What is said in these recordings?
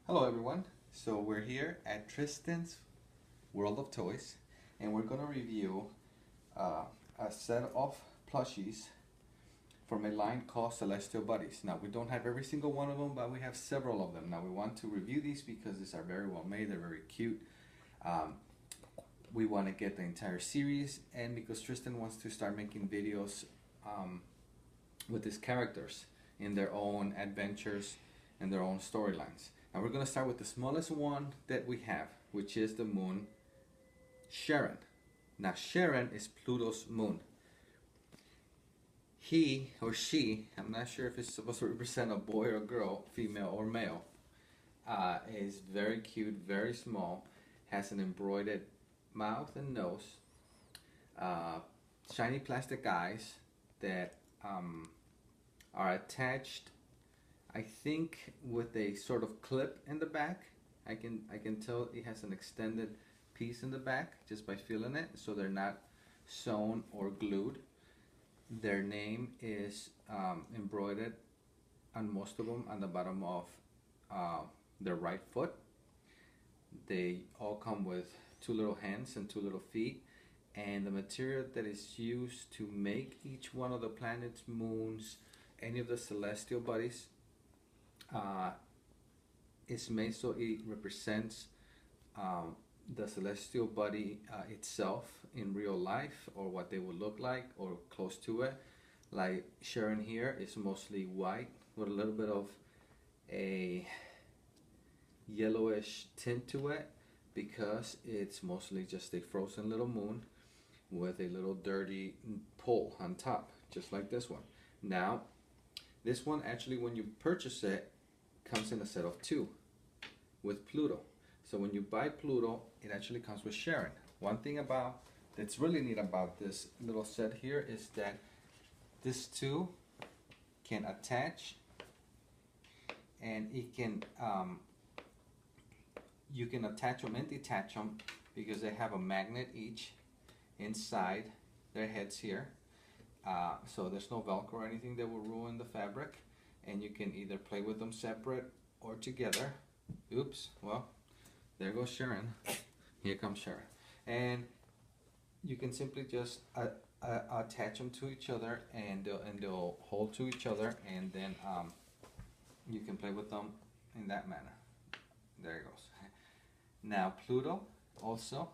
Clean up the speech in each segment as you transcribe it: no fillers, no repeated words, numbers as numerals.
Hello everyone. So we're here at Tristan's World of Toys and we're going to review a set of plushies from a line called Celestial Buddies. Now we don't have every single one of them, but we have several of them. Now we want to review these because these are very well made, they're very cute. We want to get the entire series, and because Tristan wants to start making videos with his characters in their own adventures and their own storylines. Now we're going to start with the smallest one that we have, which is the moon Charon. Now Charon is Pluto's moon. He or she, I'm not sure if it's supposed to represent a boy or girl, female or male, is very cute, very small, has an embroidered mouth and nose, shiny plastic eyes that are attached, I think, with a sort of clip in the back. I can tell it has an extended piece in the back just by feeling it, so they're not sewn or glued. Their name is embroidered on most of them on the bottom of their right foot. They all come with two little hands and two little feet, and the material that is used to make each one of the planets, moons, any of the celestial bodies is made so it represents the celestial body itself in real life, or what they would look like or close to it. Like Charon here is mostly white with a little bit of a yellowish tint to it, because it's mostly just a frozen little moon with a little dirty pole on top, just like this one. Now this one, actually, when you purchase it, comes in a set of two with Pluto. So when you buy Pluto, it actually comes with Charon. One thing that's really neat about this little set here is that this two can attach, and it can you can attach them and detach them because they have a magnet each inside their heads here. So there's no Velcro or anything that will ruin the fabric, and you can either play with them separate or together. Oops, well, there goes Charon. Here comes Charon. And you can simply just attach them to each other, and they'll hold to each other, and then you can play with them in that manner. There it goes. Now Pluto, also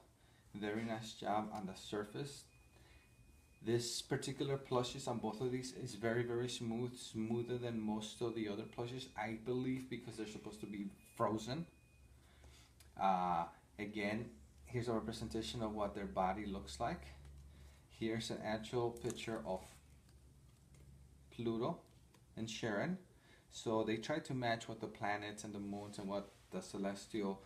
very nice job on the surface. This particular plushies on both of these is very, very smooth, smoother than most of the other plushies, I believe, because they're supposed to be frozen. Again, here's a representation of what their body looks like. Here's an actual picture of Pluto and Charon. So they try to match what the planets and the moons and what the celestial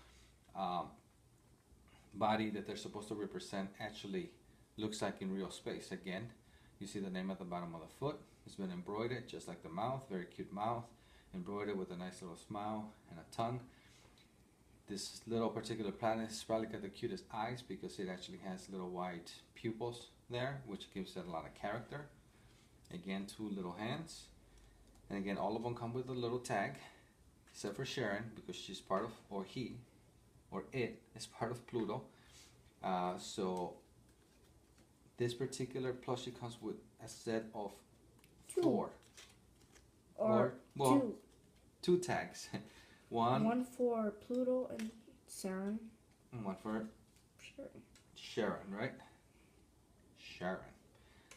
body that they're supposed to represent actually looks like in real space. Again, you see the name at the bottom of the foot. It's been embroidered just like the mouth, very cute mouth, embroidered with a nice little smile and a tongue. This little particular planet has probably got the cutest eyes because it actually has little white pupils there, which gives it a lot of character. Again, two little hands. And again, all of them come with a little tag, except for Charon, because she's part of, or he, or it is part of Pluto. So this particular plushie comes with a set of four. Or well, two. Two tags. One for Pluto and Saturn. And one for Charon, right? Charon.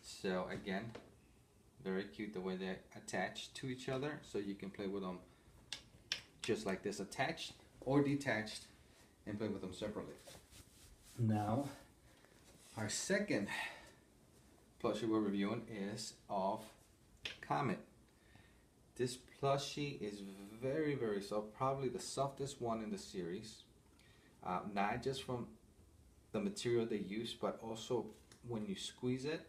So again, very cute the way they attach to each other, so you can play with them just like this, attached or detached, and play with them separately. Now, our second plushie we're reviewing is of Comet. This plushie is very, very soft, probably the softest one in the series. Not just from the material they use, but also when you squeeze it,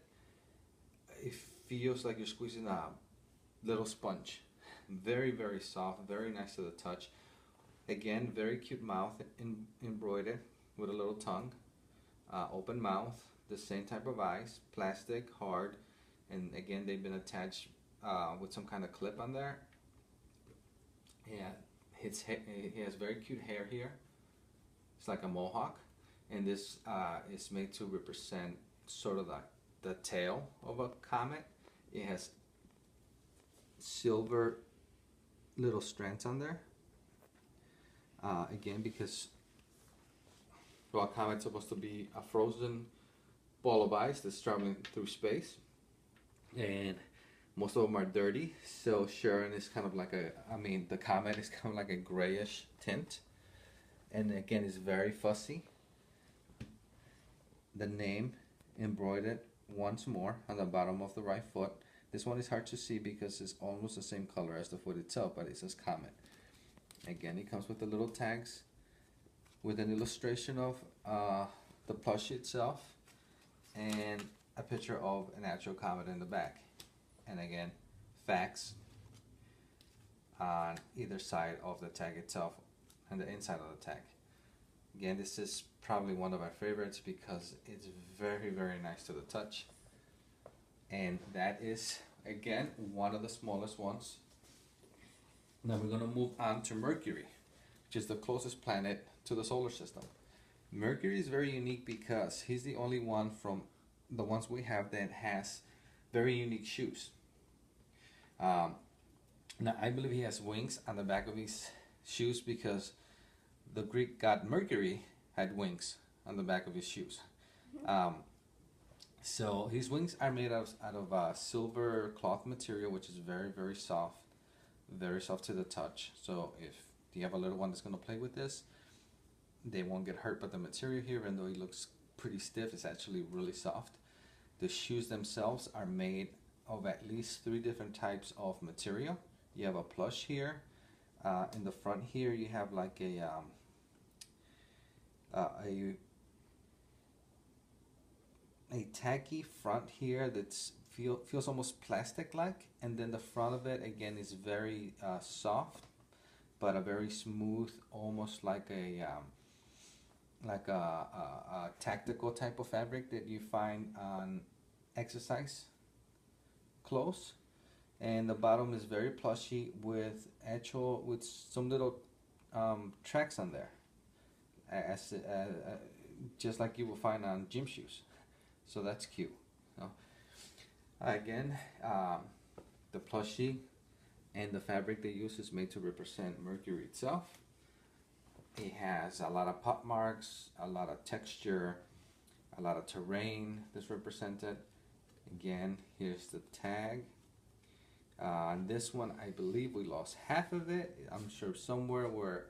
it feels like you're squeezing a little sponge. Very, very soft, very nice to the touch. Again, very cute mouth embroidered with a little tongue, open mouth, the same type of eyes, plastic, hard, and again they've been attached with some kind of clip on there. Yeah, he has very cute hair here. It's like a mohawk, and this is made to represent sort of like the tail of a comet. It has silver little strands on there. Again, because well, a comet's supposed to be a frozen ball of ice that's traveling through space, and most of them are dirty. So Charon is kind of like the comet is kind of like a grayish tint, and again, it's very fussy. The name embroidered once more on the bottom of the right foot. This one is hard to see because it's almost the same color as the foot itself, but it says comet. Again, it comes with the little tags with an illustration of the plushie itself and a picture of an actual comet in the back. And again, facts on either side of the tag itself and the inside of the tag. Again, this is probably one of our favorites because it's very, very nice to the touch. And that is, again, one of the smallest ones. Now we're going to move on to Mercury, which is the closest planet to the solar system. Mercury is very unique because he's the only one from the ones we have that has very unique shoes. Now I believe he has wings on the back of his shoes because the Greek god Mercury had wings on the back of his shoes. So his wings are made out of silver cloth material, which is very, very soft to the touch. So if you have a little one that's going to play with this, they won't get hurt by the material here, even though it looks pretty stiff. It's actually really soft. The shoes themselves are made of at least 3 different types of material. You have a plush here. In the front here, you have like a tacky front here that's feels almost plastic-like, and then the front of it again is very soft, but a very smooth, almost like a tactical type of fabric that you find on exercise clothes. And the bottom is very plushy with some little tracks on there, just like you will find on gym shoes. So that's cute. Again, the plushie and the fabric they use is made to represent Mercury itself. It has a lot of pop marks, a lot of texture, a lot of terrain that's represented. Again, here's the tag. This one, I believe we lost half of it. I'm sure somewhere where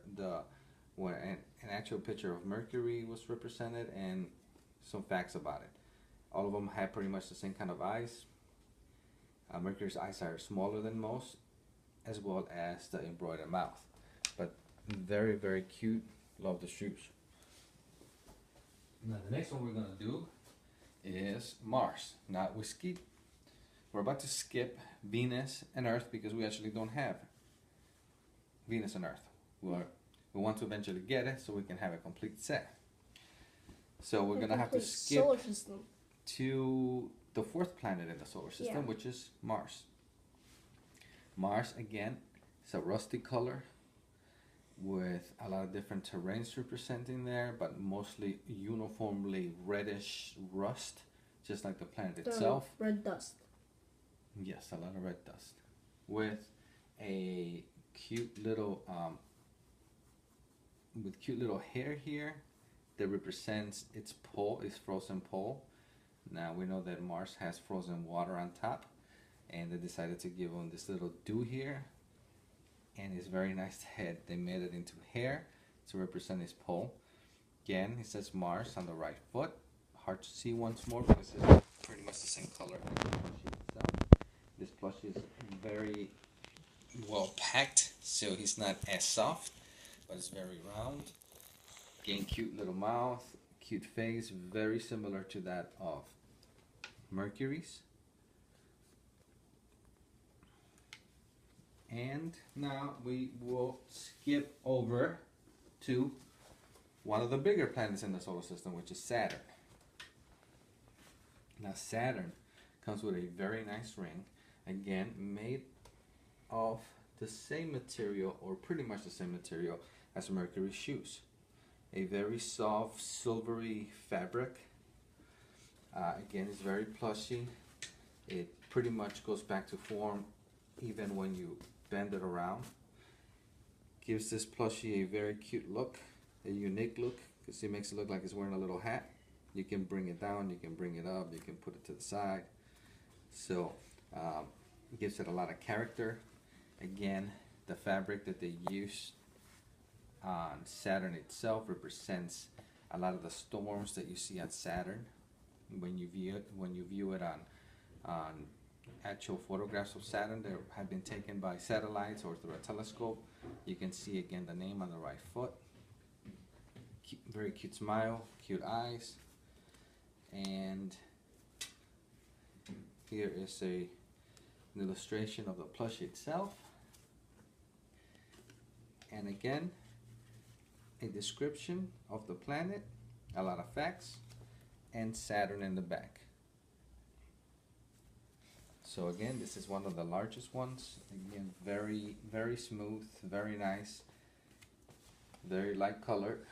an actual picture of Mercury was represented and some facts about it. All of them have pretty much the same kind of eyes. Mercury's eyes are smaller than most, as well as the embroidered mouth. But very, very cute. Love the shoes. Now the next one we're going to do is Mars. Now we're about to skip Venus and Earth because we actually don't have Venus and Earth. We want to eventually get it so we can have a complete set. So we're going to have to skip solar system to the 4th planet in the solar system, which is Mars. Mars, again, is a rusty color with a lot of different terrains representing there, but mostly uniformly reddish rust, just like the planet itself. Red dust. Yes, a lot of red dust. With a cute little hair here that represents its pole, its frozen pole. Now we know that Mars has frozen water on top, and they decided to give him this little dew here, and it's very nice head. They made it into hair to represent his pole. Again, it says Mars on the right foot. Hard to see once more because it's pretty much the same color as the plushie itself. This plushie is very well packed, so he's not as soft, but it's very round. Again, cute little mouth, cute face, very similar to that of Mercury's. And now we will skip over to one of the bigger planets in the solar system, which is Saturn. Now Saturn comes with a very nice ring, again made of the same material, or pretty much the same material as Mercury's shoes. A very soft, silvery fabric. Again, it's very plushy. It pretty much goes back to form even when you bend it around. Gives this plushie a very cute look, a unique look, because it makes it look like it's wearing a little hat. You can bring it down, you can bring it up, you can put it to the side. So it gives it a lot of character. Again, the fabric that they used on Saturn itself represents a lot of the storms that you see on Saturn when you view it on actual photographs of Saturn that have been taken by satellites or through a telescope. You can see again the name on the right foot. Very cute smile, cute eyes, and here is an illustration of the plushie itself, and again a description of the planet, a lot of facts, and Saturn in the back. So again, this is one of the largest ones. Again, very, very smooth, very nice, very light colored,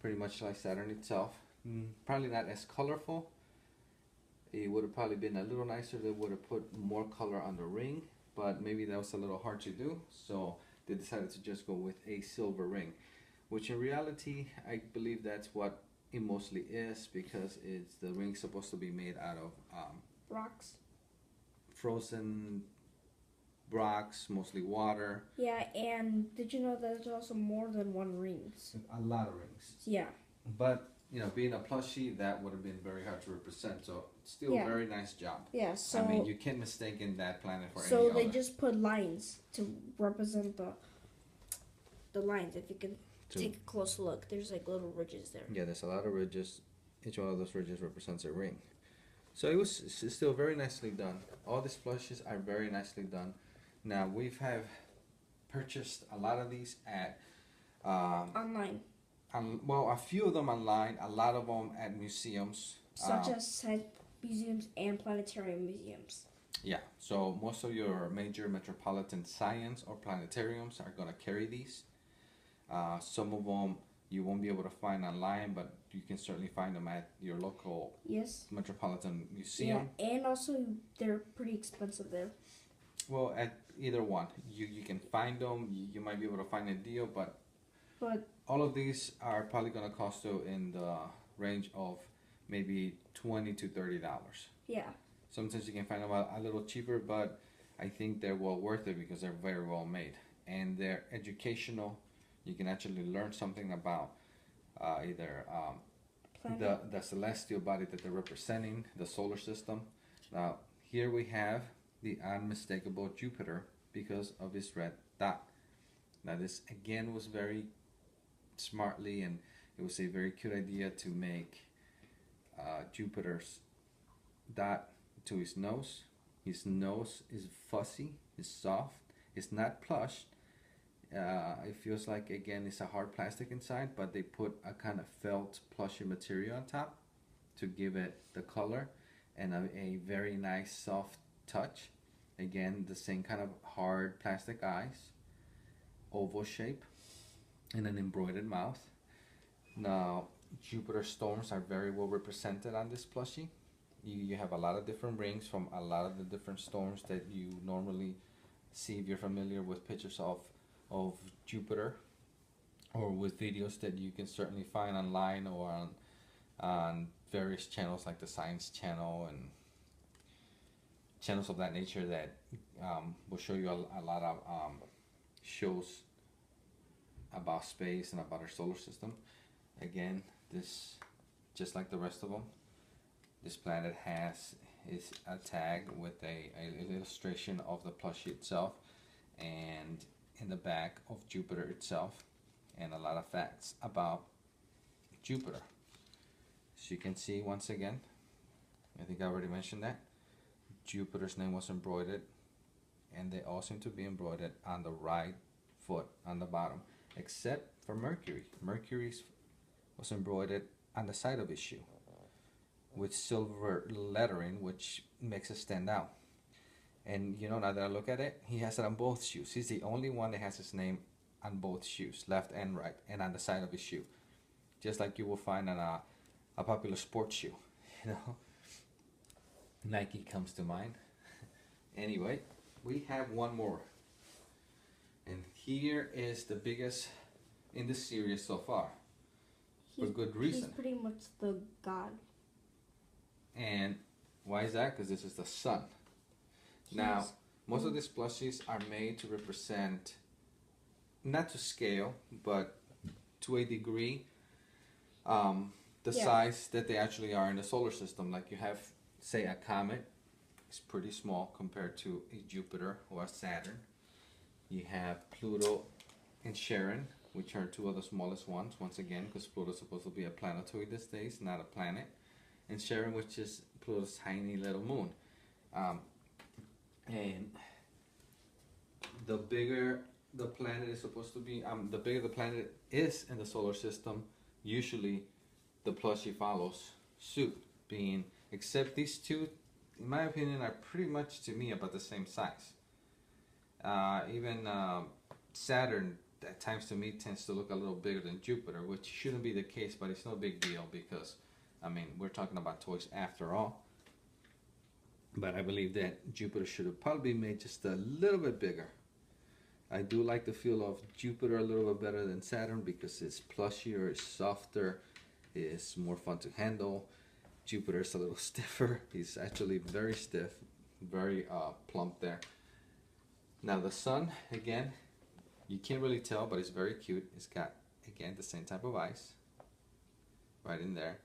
pretty much like Saturn itself. Probably not as colorful. It would have probably been a little nicer. They would have put more color on the ring, but maybe that was a little hard to do. So they decided to just go with a silver ring, which in reality, I believe that's what it mostly is, because it's the ring's supposed to be made out of Rocks. Frozen rocks, mostly water. Yeah, and did you know there's also more than one rings? A lot of rings. Yeah. But, you know, being a plushie, that would have been very hard to represent. So, still Yeah. very nice job. Yeah, so I mean, you can't mistake in that planet for any so other. they just put lines to represent the lines. If you can take a close look, there's like little ridges there. Yeah, there's a lot of ridges. Each one of those ridges represents a ring. So it's still very nicely done. All these plushies are very nicely done. Now have purchased a lot of these at Online. Well, a few of them online, a lot of them at museums. Such as science museums and planetarium museums. Yeah, so most of your major metropolitan science or planetariums are going to carry these. Some of them you won't be able to find online, but you can certainly find them at your local metropolitan museum. Yeah, and also they're pretty expensive there. Well, at either one, you can find them. You might be able to find a deal, but all of these are probably going to cost you in the range of maybe $20 to $30. Yeah. Sometimes you can find them a little cheaper, but I think they're well worth it because they're very well made and they're educational. You can actually learn something about either the celestial body that they're representing, the solar system. Now, here we have the unmistakable Jupiter because of his red dot. Now, this again was very smartly, and it was a very cute idea to make Jupiter's dot to his nose. His nose is fuzzy, it's soft, it's not plush. It feels like, again, it's a hard plastic inside, but they put a kind of felt plushy material on top to give it the color and a very nice soft touch. Again, the same kind of hard plastic eyes, oval shape, and an embroidered mouth. Now, Jupiter storms are very well represented on this plushie. You have a lot of different rings from a lot of the different storms that you normally see if you're familiar with pictures of Jupiter, or with videos that you can certainly find online or on various channels like the Science Channel and channels of that nature that will show you a lot of shows about space and about our solar system. Again, this, just like the rest of them, this planet is a tag with an illustration of the plushie itself, and in the back of Jupiter itself, and a lot of facts about Jupiter. So you can see, once again, I think I already mentioned that Jupiter's name was embroidered, and they all seem to be embroidered on the right foot on the bottom, except for Mercury. Mercury's was embroidered on the side of his shoe with silver lettering, which makes it stand out. And you know, now that I look at it, he has it on both shoes. He's the only one that has his name on both shoes, left and right, and on the side of his shoe. Just like you will find on a popular sports shoe, you know. Nike comes to mind. Anyway, we have one more. And here is the biggest in the series so far. For good reason. He's pretty much the god. And why is that? Because this is the sun. Now, most of these plushies are made to represent, not to scale, but to a degree, the size that they actually are in the solar system. Like you have, say, a comet. It's pretty small compared to a Jupiter or a Saturn. You have Pluto and Charon, which are two of the smallest ones, once again, because Pluto is supposed to be a planetoid these days, not a planet. And Charon, which is Pluto's tiny little moon. And the bigger the planet is supposed to be, the bigger the planet is in the solar system, usually the plushie follows suit, being, except these two, in my opinion, are pretty much, to me, about the same size. Even Saturn, at times to me, tends to look a little bigger than Jupiter, which shouldn't be the case, but it's no big deal because, I mean, we're talking about toys after all. But I believe that Jupiter should have probably made just a little bit bigger. I do like the feel of Jupiter a little bit better than Saturn because it's plushier, it's softer, it's more fun to handle. Jupiter's a little stiffer. He's actually very stiff, very plump there. Now the sun, again, you can't really tell, but it's very cute. It's got, again, the same type of eyes right in there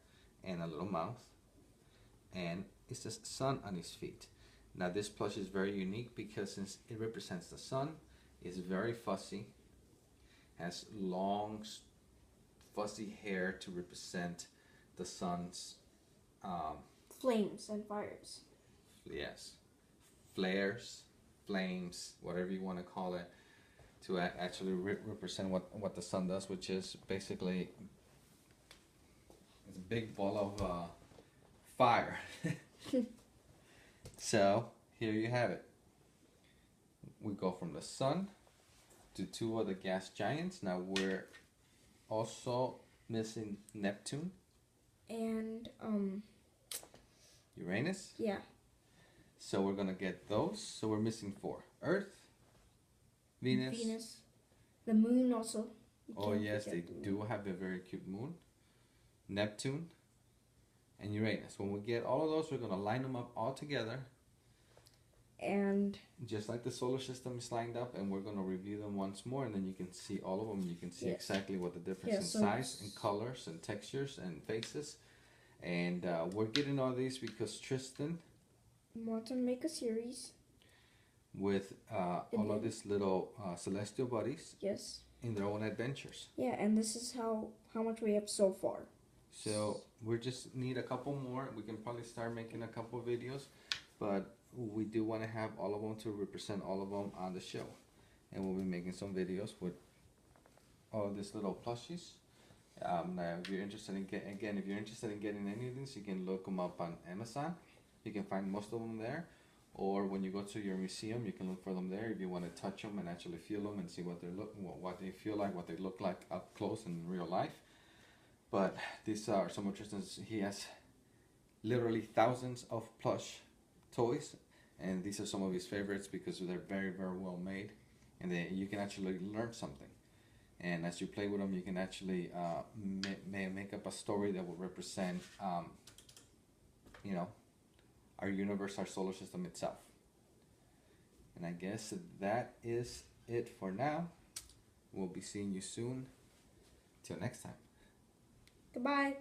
and a little mouth. And it's the sun on his feet. Now this plush is very unique because since it represents the sun, it's very fussy, has long fuzzy hair to represent the sun's flames and fires. Yes, flares, flames, whatever you want to call it, to actually represent what the sun does, which is basically it's a big ball of fire. So here you have it. We go from the sun to two of the gas giants. Now we're also missing Neptune and Uranus. Yeah. So we're gonna get those. So we're missing 4: Earth, Venus, the moon also. Oh yes, they do have a very cute moon. Neptune and Uranus. When we get all of those, we're gonna line them up all together. And just like the solar system is lined up, and we're gonna review them once more, and then you can see all of them. You can see exactly what the difference in size and colors and textures and faces. And we're getting all these because Tristan wants to make a series with all of these little celestial buddies. Yes. In their own adventures. Yeah, and this is how much we have so far. So we just need a couple more. We can probably start making a couple videos, but we do want to have all of them to represent all of them on the show, and we'll be making some videos with all these little plushies. Now, if you're interested in if you're interested in getting any of these, you can look them up on Amazon. You can find most of them there, or when you go to your museum, you can look for them there. If you want to touch them and actually feel them and see what they feel like, what they look like up close in real life. But these are some of Tristan's. He has literally thousands of plush toys, and these are some of his favorites because they're very, very well made, and you can actually learn something. And as you play with them, you can actually make up a story that will represent, you know, our universe, our solar system itself. And I guess that is it for now. We'll be seeing you soon. Till next time. Goodbye.